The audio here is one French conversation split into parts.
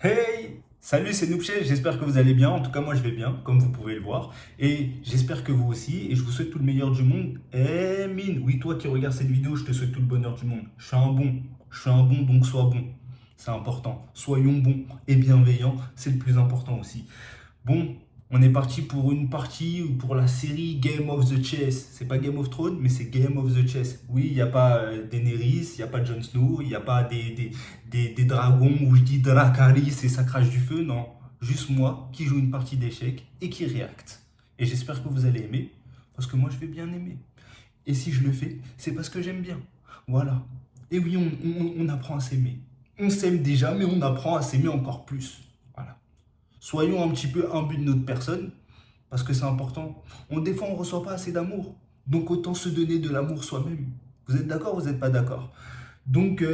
Hey! Salut, c'est Noupchel, j'espère que vous allez bien. En tout cas, moi je vais bien, comme vous pouvez le voir. Et j'espère que vous aussi. Et je vous souhaite tout le meilleur du monde. Eh mine, oui, toi qui regardes cette vidéo, je te souhaite tout le bonheur du monde. Je suis un bon. Je suis un bon, donc sois bon. C'est important. Soyons bons et bienveillants, c'est le plus important aussi. Bon, on est parti pour une partie pour la série Game of the Chess. C'est pas Game of Thrones, mais c'est Game of the Chess. Oui, il n'y a pas Daenerys, il n'y a pas Jon Snow, il n'y a pas des dragons où je dis Dracarys et ça crache du feu. Non, juste moi qui joue une partie d'échecs et qui réacte. Et j'espère que vous allez aimer, parce que moi je vais bien aimer. Et si je le fais, c'est parce que j'aime bien. Voilà. Et oui, on apprend à s'aimer. On s'aime déjà, mais on apprend à s'aimer encore plus. Voilà. Soyons un petit peu imbus de notre personne, parce que c'est important. Des fois, on ne reçoit pas assez d'amour. Donc, autant se donner de l'amour soi-même. Vous êtes d'accord ou vous n'êtes pas d'accord? Donc,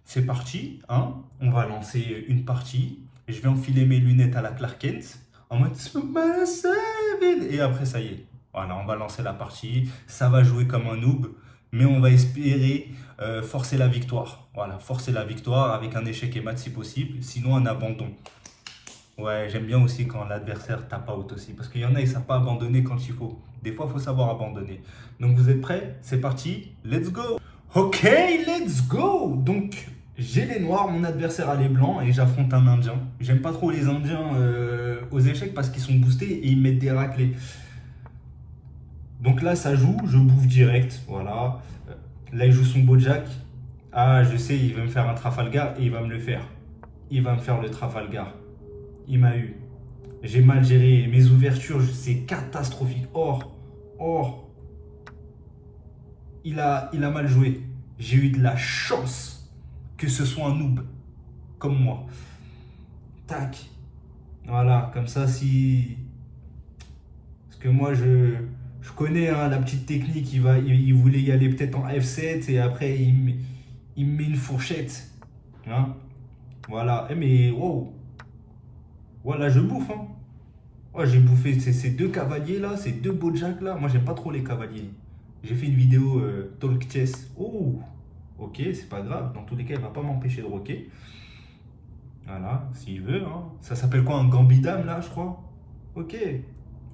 c'est parti. Hein, on va lancer une partie. Je vais enfiler mes lunettes à la Clark Kent. En mode Super Seven. Et après, ça y est. Voilà, on va lancer la partie. Ça va jouer comme un noob. Mais on va espérer forcer la victoire. Voilà, forcer la victoire avec un échec et mat si possible. Sinon, un abandon. Ouais, j'aime bien aussi quand l'adversaire tape out aussi. Parce qu'il y en a, ils ne savent pas abandonner quand il faut. Des fois, il faut savoir abandonner. Donc, vous êtes prêts? C'est parti. Let's go. Ok, let's go. Donc, j'ai les noirs, mon adversaire a les blancs et j'affronte un indien. J'aime pas trop les indiens aux échecs parce qu'ils sont boostés et ils mettent des raclés. Donc là, ça joue, je bouffe direct. Voilà. Là, il joue son beau jack. Ah, je sais, il va me faire un Trafalgar et il va me le faire. Il va me faire le Trafalgar. Il m'a eu. J'ai mal géré mes ouvertures, c'est catastrophique. Or, il a mal joué. J'ai eu de la chance que ce soit un noob comme moi. Tac. Voilà, comme ça, si. Parce que moi, je connais hein, la petite technique. Il voulait y aller peut-être en F7 et après, il me met une fourchette. Hein, voilà. Mais wow. Voilà, je bouffe. Hein. Ouais, j'ai bouffé ces deux cavaliers là, ces deux Bojack là. Moi, j'aime pas trop les cavaliers. J'ai fait une vidéo Talk Chess. Oh, ok, c'est pas grave. Dans tous les cas, il va pas m'empêcher de rocker. Voilà, s'il veut. Hein. Ça s'appelle quoi, un gambit dame là, je crois. Ok,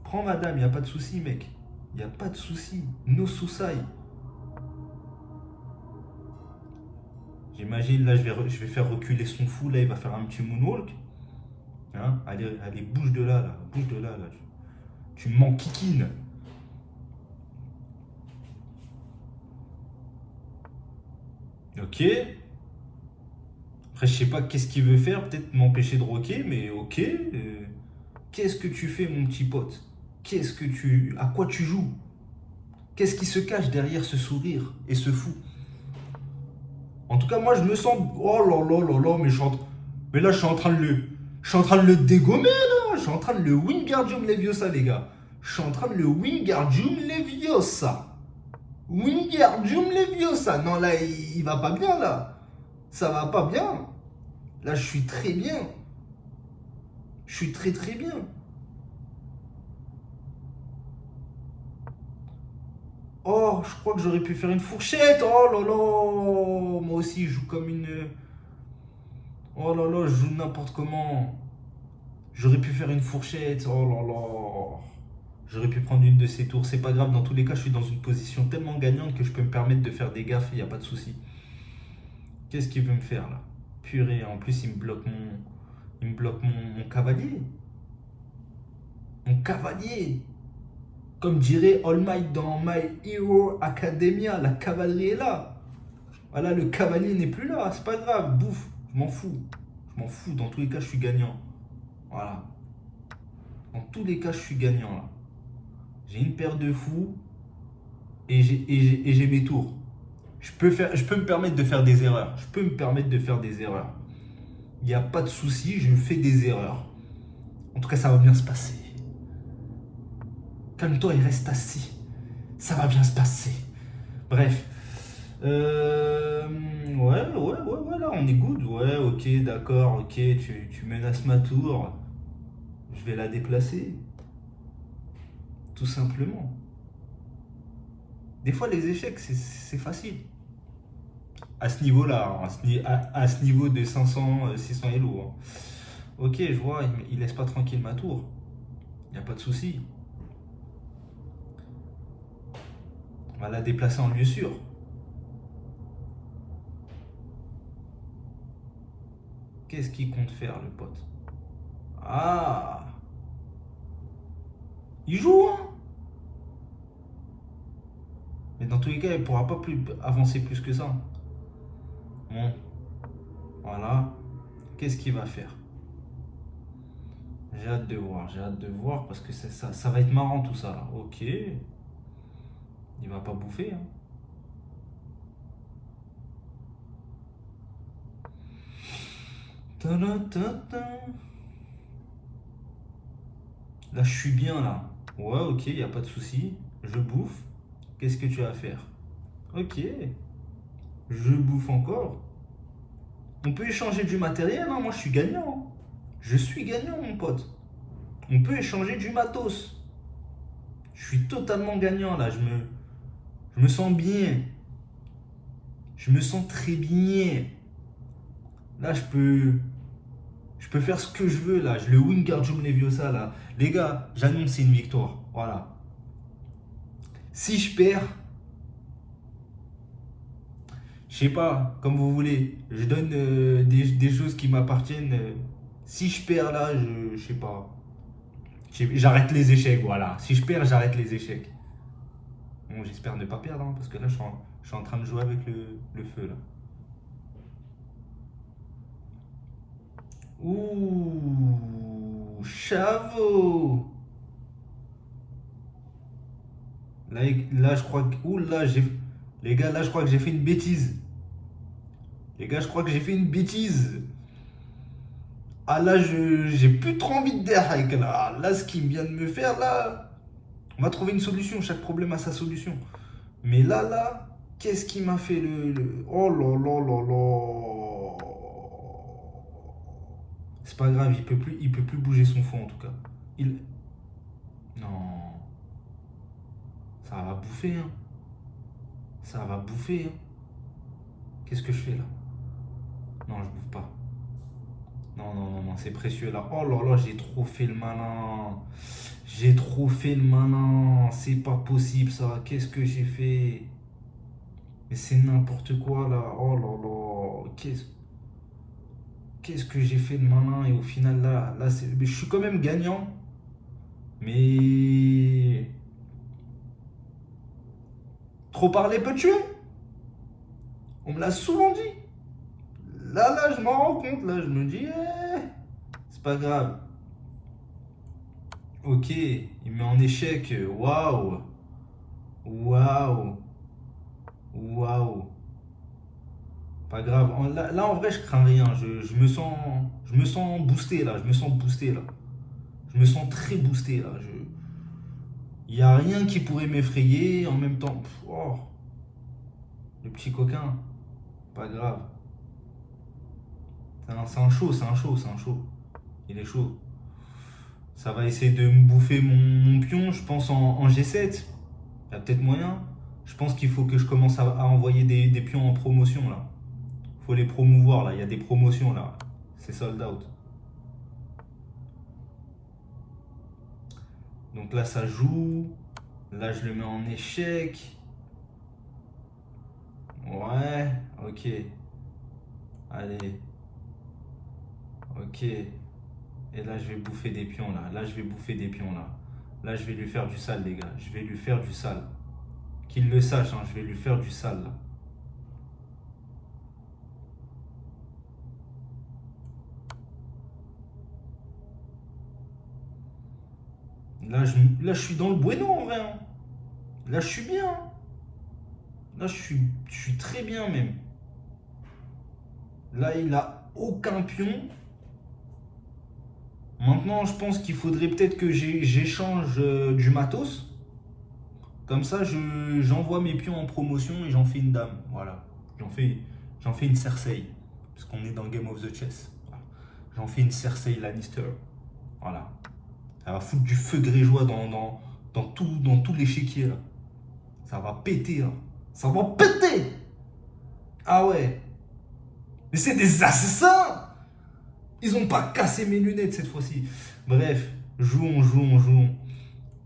prends ma dame, y a pas de souci, mec. Y a pas de souci. No souci. J'imagine là, je vais faire reculer son fou là. Il va faire un petit moonwalk. Hein, allez, allez, bouge de là, là. Bouge de là, là. Tu m'enquiquines. Ok. Après, je sais pas qu'est-ce qu'il veut faire, peut-être m'empêcher de rocker, mais ok. Qu'est-ce que tu fais, mon petit pote? À quoi tu joues? Qu'est-ce qui se cache derrière ce sourire et ce fou? En tout cas, moi, je me sens. Oh là là là là, mais là, je suis en train de le dégommer, là. Je suis en train de le Wingardium Leviosa, les gars. Je suis en train de le Wingardium Leviosa. Wingardium Leviosa. Non, là, il va pas bien, là. Ça va pas bien. Là, je suis très bien. Je suis très très bien. Oh, je crois que j'aurais pu faire une fourchette. Oh là là. Moi aussi, je joue comme une. Oh là là, je joue n'importe comment. J'aurais pu faire une fourchette. Oh là là. J'aurais pu prendre une de ces tours. C'est pas grave. Dans tous les cas, je suis dans une position tellement gagnante que je peux me permettre de faire des gaffes. Il n'y a pas de souci. Qu'est-ce qu'il veut me faire là? Purée. En plus, il me bloque mon cavalier. Mon cavalier. Comme dirait All Might dans My Hero Academia, la cavalerie est là. Voilà, le cavalier n'est plus là, c'est pas grave, bouffe, je m'en fous. Je m'en fous, dans tous les cas, je suis gagnant. Voilà. Dans tous les cas, je suis gagnant là. J'ai une paire de fous et j'ai mes tours. Je peux me permettre de faire des erreurs. Je peux me permettre de faire des erreurs. Il n'y a pas de souci, je fais des erreurs. En tout cas, ça va bien se passer. Calme-toi et reste assis. Ça va bien se passer. Bref. Ouais, là, on est good. Ouais, ok, d'accord, ok, tu menaces ma tour. Je vais la déplacer. Tout simplement. Des fois, les échecs, c'est facile. À ce niveau-là, hein, à ce niveau des 500, 600 Elo. Hein. Ok, je vois, il laisse pas tranquille ma tour. Il n'y a pas de souci. On va la déplacer en lieu sûr. Qu'est-ce qu'il compte faire, le pote? Ah! Il joue, hein? Mais dans tous les cas, il ne pourra pas plus avancer plus que ça. Bon, voilà. Qu'est-ce qu'il va faire? J'ai hâte de voir parce que ça va être marrant tout ça là. Ok. Il va pas bouffer, hein. Ta-da-ta-ta. Là, je suis bien là. Ouais, ok, il n'y a pas de souci. Je bouffe. Qu'est-ce que tu vas faire? Ok. Je bouffe encore. On peut échanger du matériel, hein. Moi, je suis gagnant, hein. Je suis gagnant, mon pote. On peut échanger du matos. Je suis totalement gagnant là. Je me sens bien. Je me sens très bien. Là, je peux faire ce que je veux là. Je le Wingardium Leviosa là. Les gars, j'annonce une victoire. Voilà. Si je perds, je sais pas, comme vous voulez. Je donne des choses qui m'appartiennent. Si je perds là, je sais pas. J'arrête les échecs, voilà. Si je perds, j'arrête les échecs. Bon, j'espère ne pas perdre, hein, parce que là, je suis en train de jouer avec le feu là. Ouh, Chavo. Là, je crois que. Ouh là, les gars, là, je crois que j'ai fait une bêtise. Les gars, je crois que j'ai fait une bêtise. Ah là, j'ai plus trop envie de derrière là. Là, ce qu'il vient de me faire, là. On va trouver une solution. Chaque problème a sa solution. Mais là, qu'est-ce qui m'a fait Oh là là là là. C'est pas grave, il peut plus bouger son fond en tout cas. Il. Non. Ça va bouffer, hein. Ça va bouffer, hein. Qu'est-ce que je fais là? Non, je bouffe pas. Non, non, non, non, c'est précieux là. Oh là là, j'ai trop fait le malin. J'ai trop fait le malin. C'est pas possible ça. Qu'est-ce que j'ai fait? Mais c'est n'importe quoi là. Oh là là. Qu'est-ce que j'ai fait de malin? Et au final là, je suis quand même gagnant. Mais trop parler peut tuer. On me l'a souvent dit. Là, je m'en rends compte. Là, je me dis, c'est pas grave. Ok, il met en échec. Waouh. Waouh. Waouh. Pas grave. Là, en vrai, je crains rien. Je me sens boosté là. Je me sens boosté là. Je me sens très boosté là. Il n'y a rien qui pourrait m'effrayer en même temps. Oh, le petit coquin. Pas grave. C'est un chaud, c'est un chaud, c'est un chaud. Il est chaud. Ça va essayer de me bouffer mon pion, je pense, en G7. Il y a peut-être moyen. Je pense qu'il faut que je commence à envoyer des pions en promotion là. Faut les promouvoir là. Il y a des promotions là. C'est sold out. Donc là, ça joue. Là, je le mets en échec. Ouais, ok. Allez. Ok. Et là, je vais bouffer des pions là. Là, je vais bouffer des pions là. Là, je vais lui faire du sale, les gars. Je vais lui faire du sale. Qu'il le sache, hein, je vais lui faire du sale là. Là, je suis dans le bueno en vrai, hein. Là, je suis bien, hein. Là, je suis très bien même. Là, il a aucun pion. Maintenant, je pense qu'il faudrait peut-être que j'échange du matos. Comme ça, j'envoie mes pions en promotion et j'en fais une dame. Voilà. J'en fais une Cersei. Parce qu'on est dans Game of the Chess. Voilà. J'en fais une Cersei Lannister. Voilà. Elle va foutre du feu grégeois dans tout l'échiquier là. Ça va péter là. Ça va péter! Ah ouais. Mais c'est des assassins. Ils ont pas cassé mes lunettes cette fois-ci. Bref, jouons, jouons, jouons.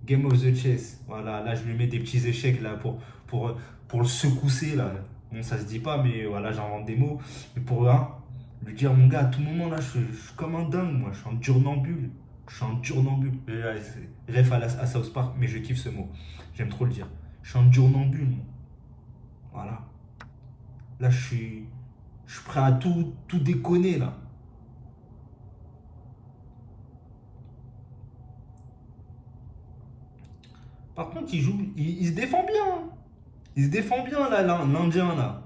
Game of the chess. Voilà, là je lui mets des petits échecs là pour, pour le secousser là. Bon, ça se dit pas, mais voilà, j'invente des mots. Mais pour hein, lui dire, mon gars, à tout moment là, je suis comme un dingue, moi. Je suis un durnambule. Je suis un durnambule. Ref à South Park, mais je kiffe ce mot. J'aime trop le dire. Je suis un durnambule, moi. Voilà. Là, je suis prêt à tout déconner là. Par contre, il se défend bien. Il se défend bien là, l'Indien là.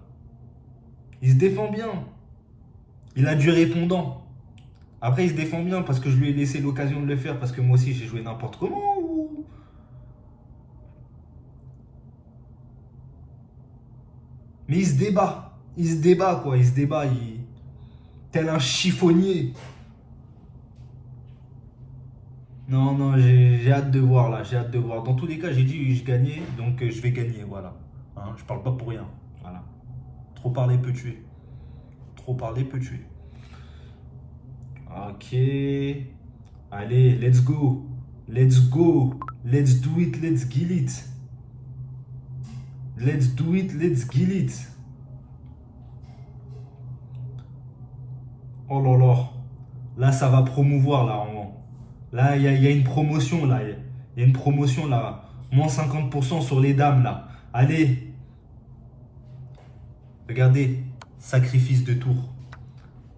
Il se défend bien. Il a du répondant. Après, il se défend bien parce que je lui ai laissé l'occasion de le faire parce que moi aussi j'ai joué n'importe comment. Mais il se débat. Il se débat quoi. Il se débat. Tel un chiffonnier. Non, non, j'ai hâte de voir là. J'ai hâte de voir. Dans tous les cas, j'ai dit je gagnais, donc je vais gagner. Voilà. Hein, je parle pas pour rien. Voilà. Trop parler peut tuer. Trop parler peut tuer. Ok. Allez, let's go. Let's go. Let's do it, let's kill it. Let's do it, let's kill it. Oh là là. Là, ça va promouvoir là. Là, il y a une promotion là. Il y a une promotion là. Moins 50% sur les dames là. Allez. Regardez. Sacrifice de tour.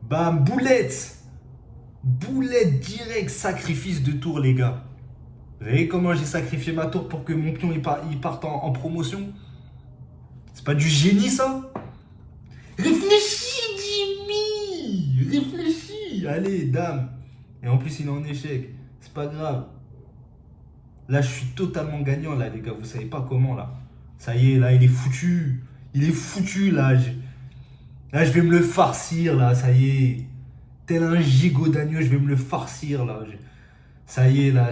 Bam, boulette. Boulette direct, sacrifice de tour, les gars. Vous voyez comment j'ai sacrifié ma tour pour que mon pion il parte en promotion? C'est pas du génie, ça? Réfléchis, Jimmy! Réfléchis! Allez, dame. Et en plus, il est en échec. C'est pas grave. Là, je suis totalement gagnant, là, les gars. Vous savez pas comment, là. Ça y est, là, il est foutu. Il est foutu, là. Là, je vais me le farcir, là. Ça y est. Tel un gigot d'agneau, je vais me le farcir, là. Ça y est, là.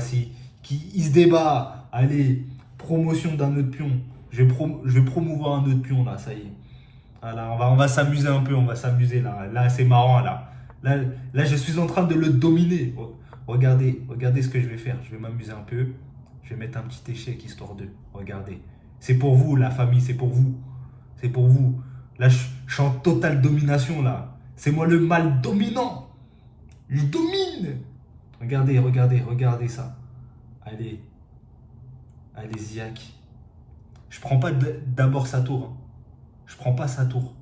Il se débat. Allez, promotion d'un autre pion. Je vais promouvoir un autre pion, là. Ça y est. Voilà, on va s'amuser un peu. On va s'amuser, là. Là, c'est marrant, là. Là, je suis en train de le dominer. Regardez ce que je vais faire. Je vais m'amuser un peu. Je vais mettre un petit échec histoire de. Regardez. C'est pour vous, la famille. C'est pour vous. C'est pour vous. Là, je suis en totale domination, là. C'est moi le mâle dominant. Je domine. Regardez ça. Allez. Allez, Ziak. Je prends pas d'abord sa tour. Hein. Je prends pas sa tour.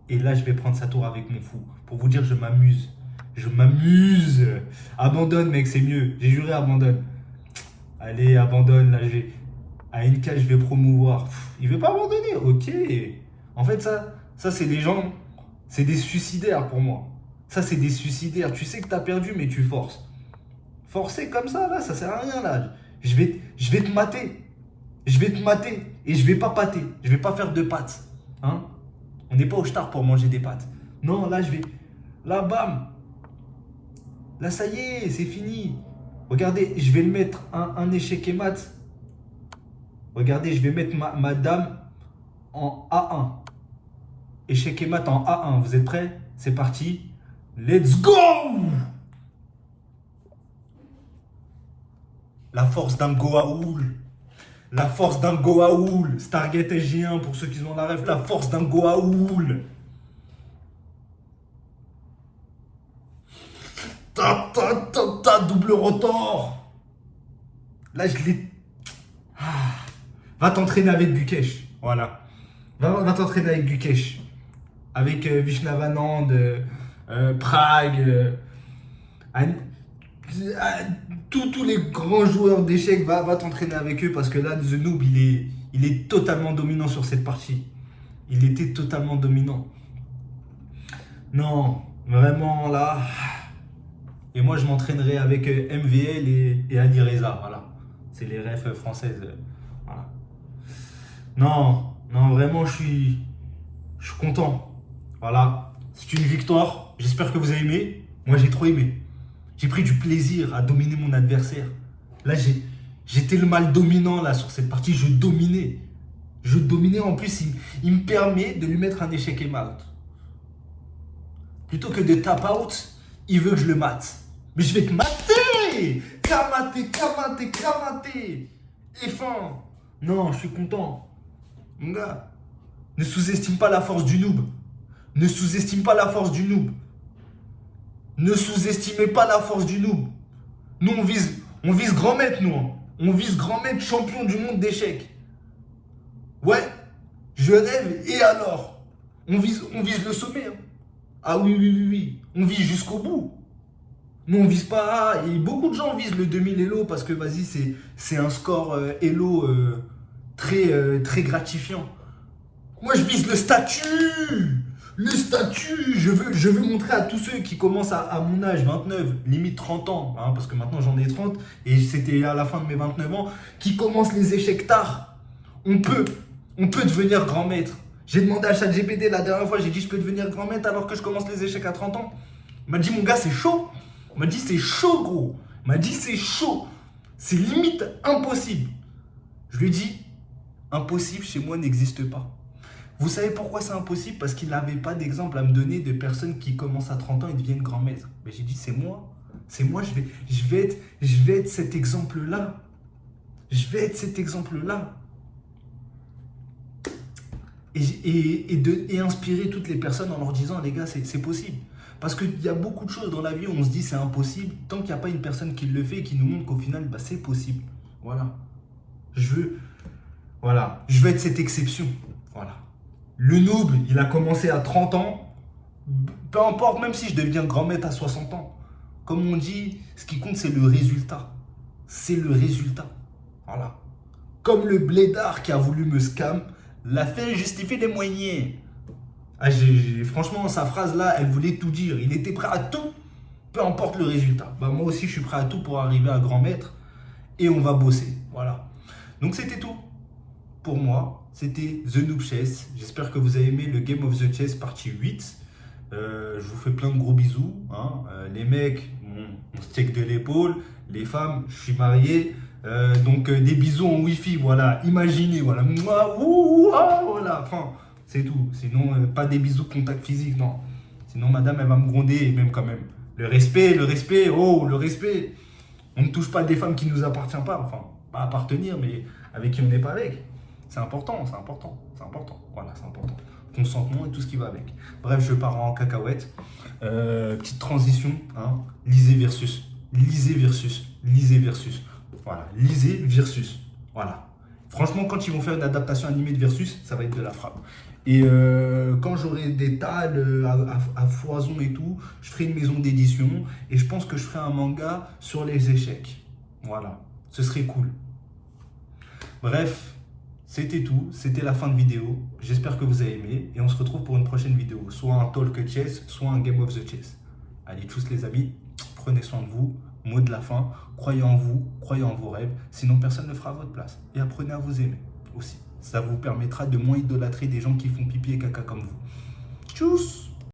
Et là, je vais prendre sa tour avec mon fou. Pour vous dire, je m'amuse. Je m'amuse. Abandonne, mec, c'est mieux. J'ai juré, abandonne. Allez, abandonne. Là, à une case, je vais promouvoir. Il veut pas abandonner. Ok. En fait, ça c'est des gens, c'est des suicidaires pour moi. Ça, c'est des suicidaires. Tu sais que t'as perdu, mais tu forces. Forcer comme ça, là, ça sert à rien, là. Je vais te mater. Je vais te mater. Et je vais pas pâter. Je vais pas faire de pâtes. Hein? On n'est pas au star pour manger des pâtes. Non, là, là, bam. Là, ça y est, c'est fini. Regardez, je vais le mettre un échec et mat. Regardez, je vais mettre ma dame en A1. Échec et mat en A1. Vous êtes prêts? C'est parti. Let's go! La force d'un Goa'uld. La force d'un Goa'uld. Stargate SG1 pour ceux qui ont la rêve. La force d'un Goa'uld. Double rotor. Là, je l'ai. Va t'entraîner avec Gukesh. Voilà. Va t'entraîner avec Gukesh. Avec Vishnavanand, Prague, tous les grands joueurs d'échecs, va t'entraîner avec eux parce que là, The Noob, il est totalement dominant sur cette partie. Il était totalement dominant. Non, vraiment là. Et moi, je m'entraînerai avec MVL et Ali Reza. Voilà. C'est les refs françaises. Voilà. Non, vraiment, je suis content. Voilà. C'est une victoire. J'espère que vous avez aimé. Moi, j'ai trop aimé. J'ai pris du plaisir à dominer mon adversaire. Là, j'étais le mâle dominant là sur cette partie. Je dominais. Je veux dominer, en plus, il me permet de lui mettre un échec et mat. Plutôt que de tap out, il veut que je le mate. Mais je vais te mater! Kamater, kamater, kamater! Et fin! Non, je suis content. Mon gars, ne sous-estime pas la force du noob. Ne sous-estime pas la force du noob. Ne sous-estimez pas la force du noob. Nous, on vise grand maître, nous. Hein. On vise grand maître champion du monde d'échecs. Ouais, je rêve, et alors? On vise le sommet. Hein. Ah oui, oui, oui, oui. On vise jusqu'au bout. Nous, on vise pas. Et beaucoup de gens visent le 2000 Elo parce que, vas-y, c'est un score Elo très gratifiant. Moi, je vise le statut. Le statut. Je veux montrer à tous ceux qui commencent à mon âge, 29, limite 30 ans, hein, parce que maintenant j'en ai 30, et c'était à la fin de mes 29 ans, qui commencent les échecs tard. On peut devenir grand maître. J'ai demandé à ChatGPT la dernière fois, j'ai dit je peux devenir grand maître alors que je commence les échecs à 30 ans. Il m'a dit mon gars c'est chaud. Il m'a dit c'est chaud gros. Il m'a dit c'est chaud. C'est limite impossible. Je lui ai dit impossible chez moi n'existe pas. Vous savez pourquoi c'est impossible? Parce qu'il n'avait pas d'exemple à me donner de personnes qui commencent à 30 ans et deviennent grand maître. Mais j'ai dit c'est moi. C'est moi, je vais être cet exemple-là. Je vais être cet exemple-là. Et inspirer toutes les personnes en leur disant les gars c'est possible, parce qu'il y a beaucoup de choses dans la vie où on se dit c'est impossible, tant qu'il n'y a pas une personne qui le fait et qui nous montre qu'au final bah, c'est possible. Voilà, je veux être cette exception. Voilà, le noob il a commencé à 30 ans, peu importe, même si je deviens grand maître à 60 ans, comme on dit, ce qui compte c'est le résultat. C'est le résultat. Voilà, comme le blédard qui a voulu me scam. La fin justifie les moyens. Ah, franchement, sa phrase-là, elle voulait tout dire. Il était prêt à tout, peu importe le résultat. Bah, moi aussi, je suis prêt à tout pour arriver à grand maître. Et on va bosser. Voilà. Donc, c'était tout. Pour moi, c'était The Noob Chess. J'espère que vous avez aimé le Game of the Chess partie 8. Je vous fais plein de gros bisous. Hein. Les mecs, on se check de l'épaule. Les femmes, je suis marié. Donc des bisous en wifi, voilà, imaginez, voilà, voilà, enfin, c'est tout. Sinon, pas des bisous contact physique, non. Sinon, madame, elle va me gronder, et même quand même. Le respect, oh, le respect. On ne touche pas des femmes qui ne nous appartiennent pas, enfin, pas appartenir, mais avec qui on n'est pas avec. C'est important, c'est important, c'est important, voilà, c'est important. Consentement et tout ce qui va avec. Bref, je pars en cacahuète. Petite transition, hein. Lisez versus. Voilà, lisez versus. Voilà. Franchement, quand ils vont faire une adaptation animée de versus, ça va être de la frappe. Et quand j'aurai des talles à foison et tout, je ferai une maison d'édition et je pense que je ferai un manga sur les échecs. Voilà, ce serait cool. Bref, c'était tout. C'était la fin de vidéo. J'espère que vous avez aimé et on se retrouve pour une prochaine vidéo. Soit un talk chess, soit un game of the chess. Allez, tchuss les amis, prenez soin de vous. Mot de la fin, croyez en vous, croyez en vos rêves, sinon personne ne fera à votre place. Et apprenez à vous aimer aussi. Ça vous permettra de moins idolâtrer des gens qui font pipi et caca comme vous. Tchuss!